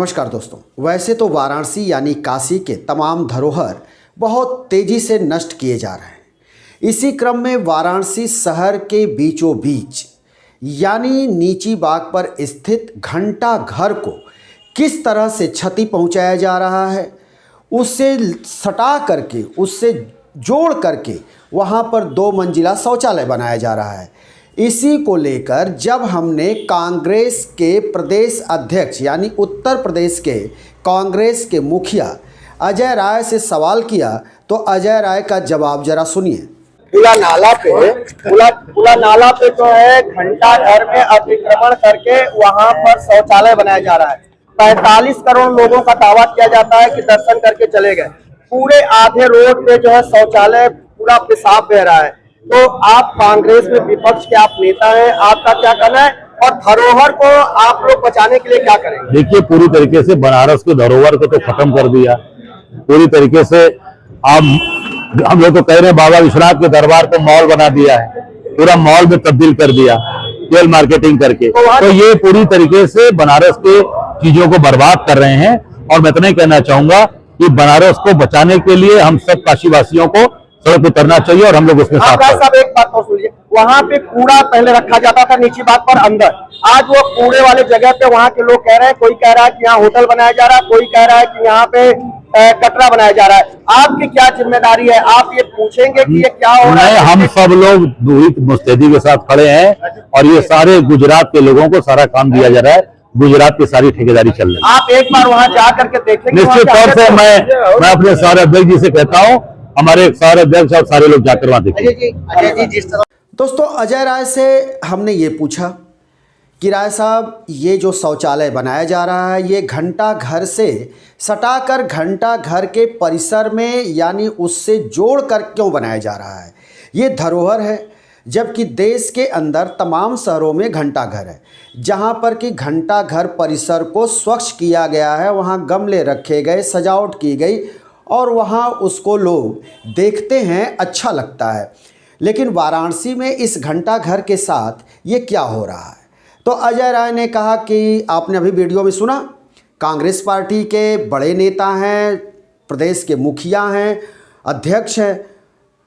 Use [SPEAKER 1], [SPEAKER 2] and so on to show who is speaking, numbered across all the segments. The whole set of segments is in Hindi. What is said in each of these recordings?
[SPEAKER 1] नमस्कार दोस्तों। वैसे तो वाराणसी यानी काशी के तमाम धरोहर बहुत तेजी से नष्ट किए जा रहे हैं। इसी क्रम में वाराणसी शहर के बीचों बीच यानी नीची बाग पर स्थित घंटा घर को किस तरह से क्षति पहुंचाया जा रहा है, उससे सटा करके, उससे जोड़ करके वहां पर 2 मंजिला शौचालय बनाया जा रहा है। इसी को लेकर जब हमने कांग्रेस के प्रदेश अध्यक्ष यानी उत्तर प्रदेश के कांग्रेस के मुखिया अजय राय से सवाल किया तो अजय राय का जवाब जरा सुनिए।
[SPEAKER 2] पुला नाला पे जो है घंटा घर में अतिक्रमण करके वहां पर शौचालय बनाया जा रहा है। 45 करोड़ लोगों का दावा किया जाता है कि दर्शन करके चले गए। पूरे आधे रोड पे जो है शौचालय पूरा पेशाब बह रहा है। तो आप कांग्रेस में विपक्ष के आप नेता हैं, आपका क्या कहना है और धरोहर को आप लोग बचाने के लिए क्या करेंगे?
[SPEAKER 3] देखिए, पूरी तरीके से बनारस के धरोहर को तो खत्म कर दिया पूरी तरीके से। आप हम लोग तो कह रहे हैं बाबा विश्वनाथ के दरबार को मॉल बना दिया है, पूरा मॉल में तब्दील कर दिया तेल मार्केटिंग करके। तो ये पूरी तरीके से बनारस के चीजों को बर्बाद कर रहे हैं। और मैं इतना ही कहना चाहूंगा कि बनारस को बचाने के लिए हम सब काशीवासियों को सड़क उतरना चाहिए और हम लोग उसमें साथ हैं।
[SPEAKER 2] साहब एक बात और सुनिए, वहाँ पे कूड़ा पहले रखा जाता था नीची बात पर अंदर, आज वो कूड़े वाले जगह पे वहाँ के लोग कह रहे हैं, कोई कह रहा है कि यहाँ होटल बनाया जा रहा है, कोई कह रहा है कि यहाँ पे कटरा बनाया जा रहा है। आपकी क्या जिम्मेदारी है? आप ये पूछेंगे कि ये क्या हो रहा है?
[SPEAKER 3] हम सब लोग दूरी मुस्तैदी के साथ खड़े हैं और ये सारे गुजरात के लोगों को सारा काम दिया जा रहा है। गुजरात की सारी ठेकेदारी चल रही है।
[SPEAKER 2] आप एक बार वहाँ जा करके देखेंगे।
[SPEAKER 3] निश्चित तौर से मैं अपने सारे अध्यक्ष जी से कहता हूँ, हमारे सारे अध्यक्ष और सारे लोग जाकर वहां देखेंगे।
[SPEAKER 1] दोस्तों, अजय राय से हमने ये पूछा कि राय साहब, ये जो शौचालय बनाया जा रहा है ये घंटा घर से सटाकर घंटा घर के परिसर में यानी उससे जोड़ कर क्यों बनाया जा रहा है? ये धरोहर है, जबकि देश के अंदर तमाम शहरों में घंटा घर है। जहाँ पर कि घंटा घर परिसर को स्वच्छ किया गया है, वहाँ गमले रखे गए, सजावट की गई और वहाँ उसको लोग देखते हैं, अच्छा लगता है। लेकिन वाराणसी में इस घंटा घर के साथ ये क्या हो रहा है? तो अजय राय ने कहा कि आपने अभी वीडियो में सुना, कांग्रेस पार्टी के बड़े नेता हैं, प्रदेश के मुखिया हैं, अध्यक्ष हैं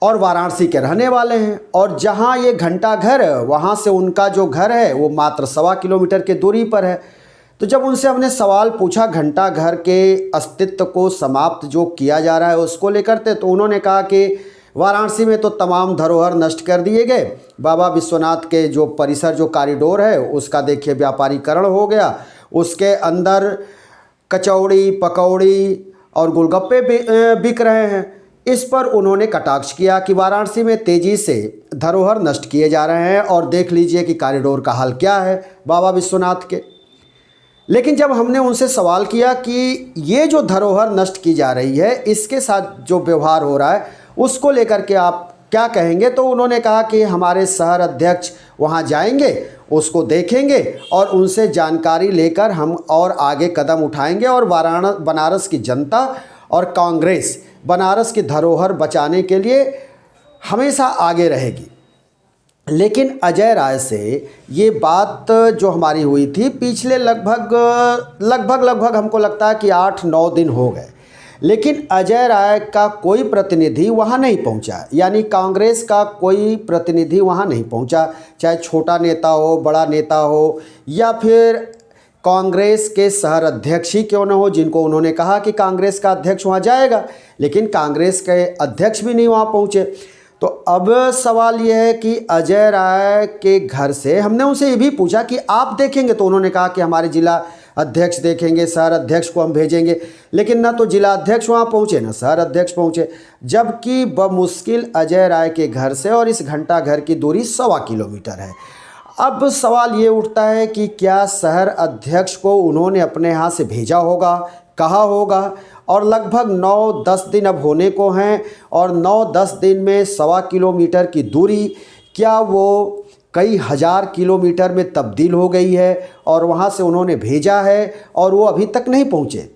[SPEAKER 1] और वाराणसी के रहने वाले हैं। और जहाँ ये घंटा घर है वहाँ से उनका जो घर है वो मात्र 1.25 किलोमीटर की दूरी पर है। तो जब उनसे हमने सवाल पूछा घंटा घर के अस्तित्व को समाप्त जो किया जा रहा है उसको लेकर तो उन्होंने कहा कि वाराणसी में तो तमाम धरोहर नष्ट कर दिए गए। बाबा विश्वनाथ के जो परिसर, जो कॉरिडोर है उसका देखिए व्यापारीकरण हो गया, उसके अंदर कचौड़ी, पकौड़ी और गोलगप्पे बिक रहे हैं। इस पर उन्होंने कटाक्ष किया कि वाराणसी में तेज़ी से धरोहर नष्ट किए जा रहे हैं और देख लीजिए कि कॉरिडोर का हाल क्या है बाबा विश्वनाथ के। लेकिन जब हमने उनसे सवाल किया कि ये जो धरोहर नष्ट की जा रही है इसके साथ जो व्यवहार हो रहा है उसको लेकर के आप क्या कहेंगे, तो उन्होंने कहा कि हमारे शहर अध्यक्ष वहां जाएंगे, उसको देखेंगे और उनसे जानकारी लेकर हम और आगे कदम उठाएंगे और बनारस की जनता और कांग्रेस बनारस की धरोहर बचाने के लिए हमेशा आगे रहेगी। लेकिन अजय राय से ये बात जो हमारी हुई थी पिछले लगभग हमको लगता है कि 8-9 दिन हो गए, लेकिन अजय राय का कोई प्रतिनिधि वहाँ नहीं पहुँचा, यानी कांग्रेस का कोई प्रतिनिधि वहाँ नहीं पहुँचा, चाहे छोटा नेता हो, बड़ा नेता हो या फिर कांग्रेस के शहर अध्यक्ष ही क्यों न हो, जिनको उन्होंने कहा कि कांग्रेस का अध्यक्ष वहाँ जाएगा, लेकिन कांग्रेस के अध्यक्ष भी नहीं वहाँ पहुँचे। तो अब सवाल यह है कि अजय राय के घर से हमने उनसे ये भी पूछा कि आप देखेंगे, तो उन्होंने कहा कि हमारे जिला अध्यक्ष देखेंगे, शहर अध्यक्ष को हम भेजेंगे। लेकिन ना तो जिला अध्यक्ष वहाँ पहुँचे, ना शहर अध्यक्ष पहुँचे, जबकि बमुश्किल अजय राय के घर से और इस घंटा घर की दूरी 1.25 किलोमीटर है। अब सवाल ये उठता है कि क्या शहर अध्यक्ष को उन्होंने अपने यहाँ से भेजा होगा, कहा होगा, और लगभग 9-10 दिन अब होने को हैं और 9-10 दिन में 1.25 किलोमीटर की दूरी क्या वो कई हज़ार किलोमीटर में तब्दील हो गई है और वहाँ से उन्होंने भेजा है और वो अभी तक नहीं पहुँचे।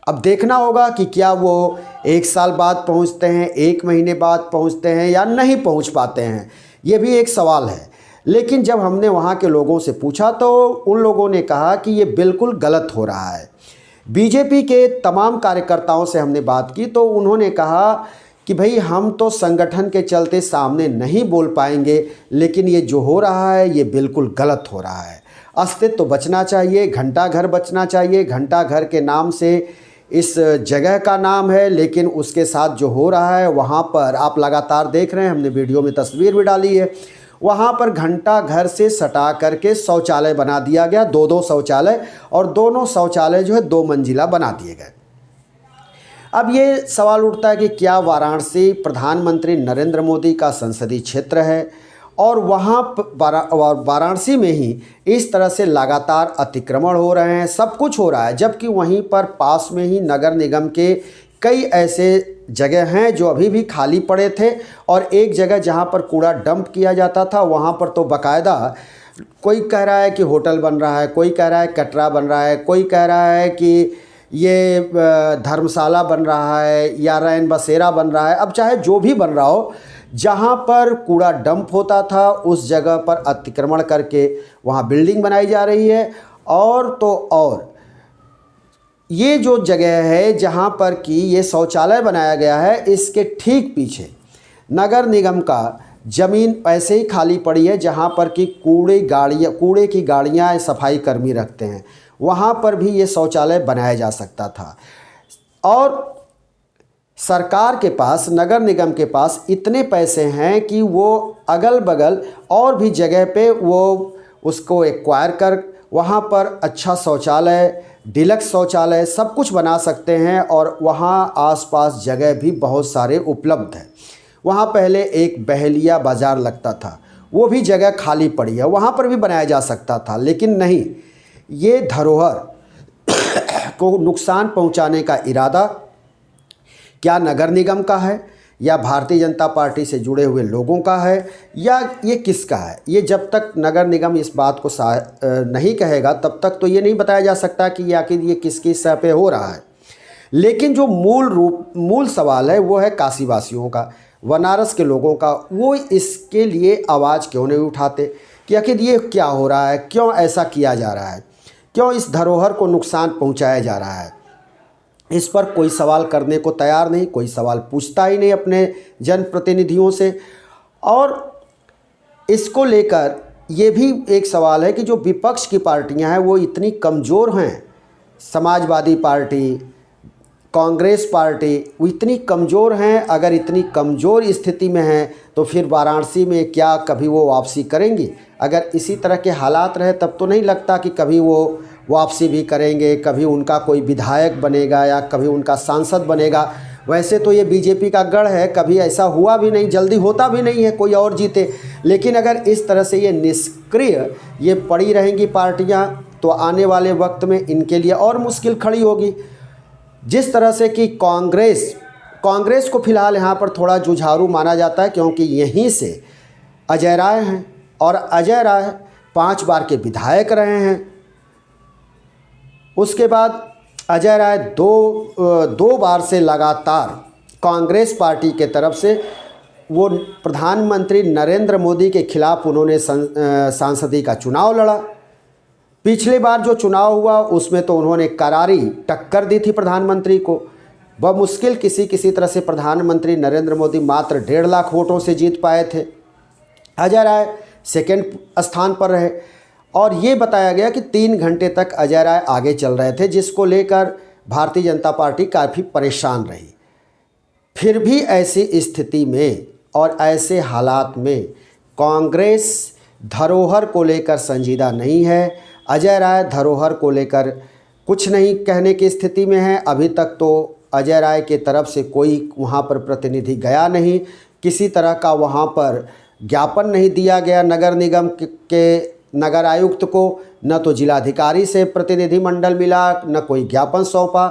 [SPEAKER 1] अब देखना होगा कि क्या वो 1 साल बाद पहुँचते हैं, 1 महीने बाद पहुँचते हैं या नहीं पहुँच पाते हैं, ये भी एक सवाल है। लेकिन जब हमने वहाँ के लोगों से पूछा तो उन लोगों ने कहा कि ये बिल्कुल गलत हो रहा है। बीजेपी के तमाम कार्यकर्ताओं से हमने बात की तो उन्होंने कहा कि भाई हम तो संगठन के चलते सामने नहीं बोल पाएंगे, लेकिन ये जो हो रहा है ये बिल्कुल गलत हो रहा है। अस्तित्व तो बचना चाहिए, घंटाघर बचना चाहिए। घंटाघर के नाम से इस जगह का नाम है, लेकिन उसके साथ जो हो रहा है वहाँ पर आप लगातार देख रहे हैं, हमने वीडियो में तस्वीर भी डाली है, वहाँ पर घंटाघर से सटा करके शौचालय बना दिया गया, दो शौचालय, और दोनों शौचालय जो है 2 मंजिला बना दिए गए। अब ये सवाल उठता है कि क्या वाराणसी प्रधानमंत्री नरेंद्र मोदी का संसदीय क्षेत्र है और वहाँ वाराणसी में ही इस तरह से लगातार अतिक्रमण हो रहे हैं, सब कुछ हो रहा है, जबकि वहीं पर पास में ही नगर निगम के कई ऐसे जगह हैं जो अभी भी खाली पड़े थे, और एक जगह जहाँ पर कूड़ा डंप किया जाता था वहाँ पर तो बाकायदा कोई कह रहा है कि होटल बन रहा है, कोई कह रहा है कटरा बन रहा है, कोई कह रहा है कि ये धर्मशाला बन रहा है या रैन बसेरा बन रहा है। अब चाहे जो भी बन रहा हो, जहाँ पर कूड़ा डंप होता था उस जगह पर अतिक्रमण करके वहाँ बिल्डिंग बनाई जा रही है। और तो और ये जो जगह है जहाँ पर कि ये शौचालय बनाया गया है, इसके ठीक पीछे नगर निगम का ज़मीन ऐसे ही खाली पड़ी है जहाँ पर कि कूड़े की गाड़ियाँ सफाई कर्मी रखते हैं, वहाँ पर भी ये शौचालय बनाया जा सकता था। और सरकार के पास, नगर निगम के पास इतने पैसे हैं कि वो अगल बगल और भी जगह पे वो उसको एक्वायर कर वहाँ पर अच्छा शौचालय, डिलक्स शौचालय सब कुछ बना सकते हैं, और वहाँ आसपास जगह भी बहुत सारे उपलब्ध हैं। वहाँ पहले एक बहेलिया बाज़ार लगता था, वो भी जगह खाली पड़ी है, वहाँ पर भी बनाया जा सकता था, लेकिन नहीं, ये धरोहर को नुकसान पहुँचाने का इरादा क्या नगर निगम का है या भारतीय जनता पार्टी से जुड़े हुए लोगों का है या ये किसका है? ये जब तक नगर निगम इस बात को नहीं कहेगा तब तक तो ये नहीं बताया जा सकता कि ये आखिर ये किसकी सह पे हो रहा है। लेकिन जो मूल सवाल है वो है काशीवासियों का, बनारस के लोगों का। वो इसके लिए आवाज़ क्यों नहीं उठाते कि आखिर ये क्या हो रहा है, क्यों ऐसा किया जा रहा है, क्यों इस धरोहर को नुकसान पहुँचाया जा रहा है। इस पर कोई सवाल करने को तैयार नहीं, कोई सवाल पूछता ही नहीं अपने जनप्रतिनिधियों से। और इसको लेकर ये भी एक सवाल है कि जो विपक्ष की पार्टियां हैं वो इतनी कमज़ोर हैं, समाजवादी पार्टी, कांग्रेस पार्टी, वो इतनी कमज़ोर हैं। अगर इतनी कमज़ोर स्थिति में हैं तो फिर वाराणसी में क्या कभी वो वापसी करेंगी? अगर इसी तरह के हालात रहे तब तो नहीं लगता कि कभी वो वापसी भी करेंगे, कभी उनका कोई विधायक बनेगा या कभी उनका सांसद बनेगा। वैसे तो ये बीजेपी का गढ़ है, कभी ऐसा हुआ भी नहीं, जल्दी होता भी नहीं है कोई और जीते। लेकिन अगर इस तरह से ये निष्क्रिय ये पड़ी रहेंगी पार्टियां तो आने वाले वक्त में इनके लिए और मुश्किल खड़ी होगी। जिस तरह से कि कांग्रेस को फिलहाल यहाँ पर थोड़ा जुझारू माना जाता है, क्योंकि यहीं से अजय राय हैं और अजय राय 5 बार के विधायक रहे हैं। उसके बाद अजय राय दो बार से लगातार कांग्रेस पार्टी के तरफ से वो प्रधानमंत्री नरेंद्र मोदी के खिलाफ उन्होंने सांसदी का चुनाव लड़ा। पिछले बार जो चुनाव हुआ उसमें तो उन्होंने करारी टक्कर दी थी प्रधानमंत्री को। बमुश्किल किसी तरह से प्रधानमंत्री नरेंद्र मोदी मात्र 1.5 लाख वोटों से जीत पाए थे। अजय राय सेकेंड स्थान पर रहे और ये बताया गया कि 3 घंटे तक अजय राय आगे चल रहे थे, जिसको लेकर भारतीय जनता पार्टी काफ़ी परेशान रही। फिर भी ऐसी स्थिति में और ऐसे हालात में कांग्रेस धरोहर को लेकर संजीदा नहीं है। अजय राय धरोहर को लेकर कुछ नहीं कहने की स्थिति में है। अभी तक तो अजय राय के तरफ से कोई वहाँ पर प्रतिनिधि गया नहीं, किसी तरह का वहाँ पर ज्ञापन नहीं दिया गया नगर निगम के नगर आयुक्त को, न तो जिलाधिकारी से प्रतिनिधिमंडल मिला, न कोई ज्ञापन सौंपा,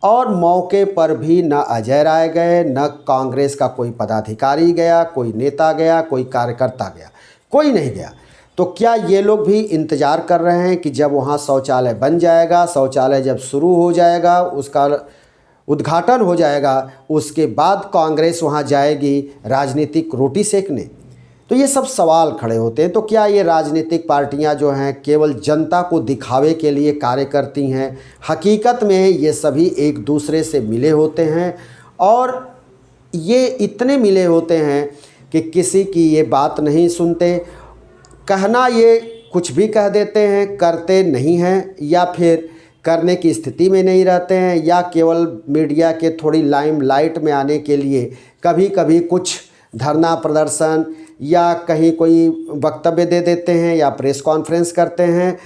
[SPEAKER 1] और मौके पर भी न अजय राय गए, न कांग्रेस का कोई पदाधिकारी गया, कोई नेता गया, कोई कार्यकर्ता गया, कोई नहीं गया। तो क्या ये लोग भी इंतज़ार कर रहे हैं कि जब वहाँ शौचालय बन जाएगा, शौचालय जब शुरू हो जाएगा, उसका उद्घाटन हो जाएगा, उसके बाद कांग्रेस वहाँ जाएगी राजनीतिक रोटी सेकने? तो ये सब सवाल खड़े होते हैं। तो क्या ये राजनीतिक पार्टियां जो हैं केवल जनता को दिखावे के लिए कार्य करती हैं? हकीकत में ये सभी एक दूसरे से मिले होते हैं और ये इतने मिले होते हैं कि किसी की ये बात नहीं सुनते। कहना ये कुछ भी कह देते हैं, करते नहीं हैं, या फिर करने की स्थिति में नहीं रहते हैं, या केवल मीडिया के थोड़ी लाइमलाइट में आने के लिए कभी कभी कुछ धरना प्रदर्शन या कहीं कोई वक्तव्य दे देते हैं या प्रेस कॉन्फ्रेंस करते हैं,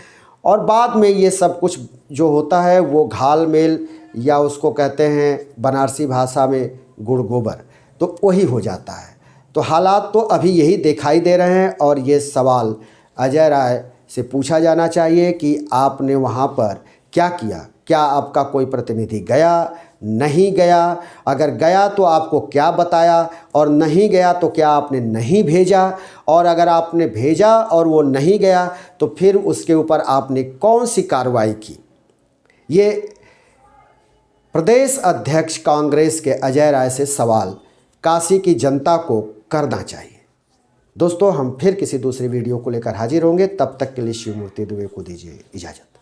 [SPEAKER 1] और बाद में ये सब कुछ जो होता है वो घाल मेल, या उसको कहते हैं बनारसी भाषा में गुड़ गोबर, तो वही हो जाता है। तो हालात तो अभी यही दिखाई दे रहे हैं और ये सवाल अजय राय से पूछा जाना चाहिए कि आपने वहाँ पर क्या किया? क्या आपका कोई प्रतिनिधि गया, नहीं गया? अगर गया तो आपको क्या बताया, और नहीं गया तो क्या आपने नहीं भेजा? और अगर आपने भेजा और वो नहीं गया तो फिर उसके ऊपर आपने कौन सी कार्रवाई की? ये प्रदेश अध्यक्ष कांग्रेस के अजय राय से सवाल काशी की जनता को करना चाहिए। दोस्तों, हम फिर किसी दूसरी वीडियो को लेकर हाजिर होंगे। तब तक के लिए शिव मूर्ति दुबे को दीजिए इजाज़त।